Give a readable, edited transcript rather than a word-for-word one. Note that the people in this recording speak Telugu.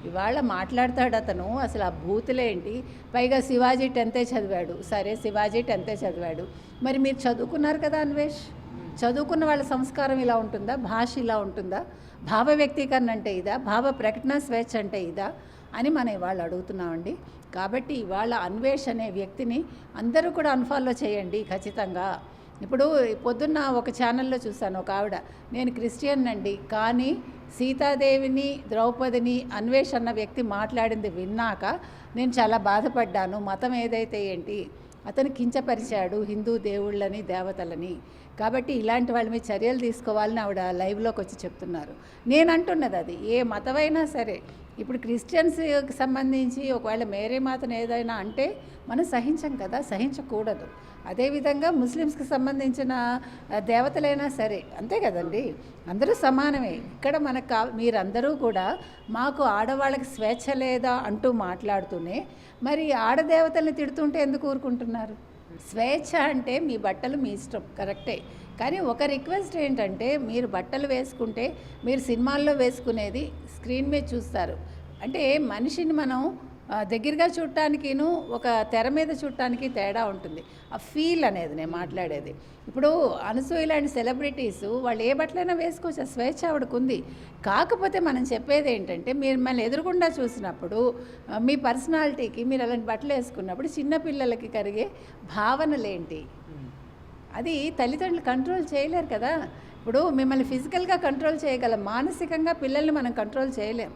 ఇవాళ మాట్లాడతాడు అతను, అసలు ఆ బూతులేంటి. పైగా శివాజీ 10థ్ చదివాడు. సరే శివాజీ 10థ్ చదివాడు, మరి మీరు చదువుకున్నారు కదా అన్వేష్. చదువుకున్న వాళ్ళ సంస్కారం ఇలా ఉంటుందా, భాష ఇలా ఉంటుందా, భావ వ్యక్తీకరణ అంటే ఇదా, భావ ప్రకటన స్వేచ్ఛ అంటే ఇదా అని మనం ఇవాళ అడుగుతున్నామండి. కాబట్టి ఇవాళ అన్వేష్ అనే వ్యక్తిని అందరూ కూడా అన్ఫాలో చేయండి ఖచ్చితంగా. ఇప్పుడు పొద్దున్న ఒక ఛానల్లో చూశాను, ఒక ఆవిడ, నేను క్రిస్టియన్ అండి, కానీ సీతాదేవిని ద్రౌపదిని అన్వేష్ అన్న వ్యక్తి మాట్లాడింది విన్నాక నేను చాలా బాధపడ్డాను. మతం ఏదైతే ఏంటి, అతను కించపరిచాడు హిందూ దేవుళ్ళని దేవతలని. కాబట్టి ఇలాంటి వాళ్ళ మీద చర్యలు తీసుకోవాలని ఆవిడ లైవ్లోకి వచ్చి చెప్తున్నారు. నేను అంటున్నది అది, ఏ మతమైనా సరే. ఇప్పుడు క్రిస్టియన్స్కి సంబంధించి ఒకవేళ మేరీ మాతను ఏదైనా అంటే మనం సహించం కదా, సహించకూడదు. అదేవిధంగా ముస్లిమ్స్కి సంబంధించిన దేవతలైనా సరే అంతే కదండి, అందరూ సమానమే. ఇక్కడ మనకు మీరందరూ కూడా మాకు ఆడవాళ్ళకి స్వేచ్ఛ లేదా అంటూ మాట్లాడుతూనే మరి ఆడదేవతల్ని తిడుతుంటే ఎందుకు ఊరుకుంటున్నారు? స్వేచ్ఛ అంటే మీ బట్టలు మీ ఇష్టం, కరెక్టే. కానీ ఒక రిక్వెస్ట్ ఏంటంటే, మీరు బట్టలు వేసుకుంటే మీరు సినిమాల్లో వేసుకునేది స్క్రీన్ మీద చూస్తారు. అంటే మనిషిని మనం దగ్గరగా చూడటానికిను ఒక తెర మీద చూడటానికి తేడా ఉంటుంది. ఆ ఫీల్ అనేది నేను మాట్లాడేది. ఇప్పుడు అనసూయ లాంటి సెలబ్రిటీస్ వాళ్ళు ఏ బట్టలైనా వేసుకోవచ్చు, ఆ స్వేచ్ఛ ఆవిడకు ఉంది. కాకపోతే మనం చెప్పేది ఏంటంటే, మీరు మళ్ళీ ఎదురుగుండా చూసినప్పుడు మీ పర్సనాలిటీకి మీరు అలాంటి బట్టలు వేసుకున్నప్పుడు చిన్నపిల్లలకి కలిగే భావనలేంటి, అది తల్లిదండ్రులు కంట్రోల్ చేయలేరు కదా. ఇప్పుడు మిమ్మల్ని ఫిజికల్గా కంట్రోల్ చేయగలం, మానసికంగా పిల్లల్ని మనం కంట్రోల్ చేయలేం.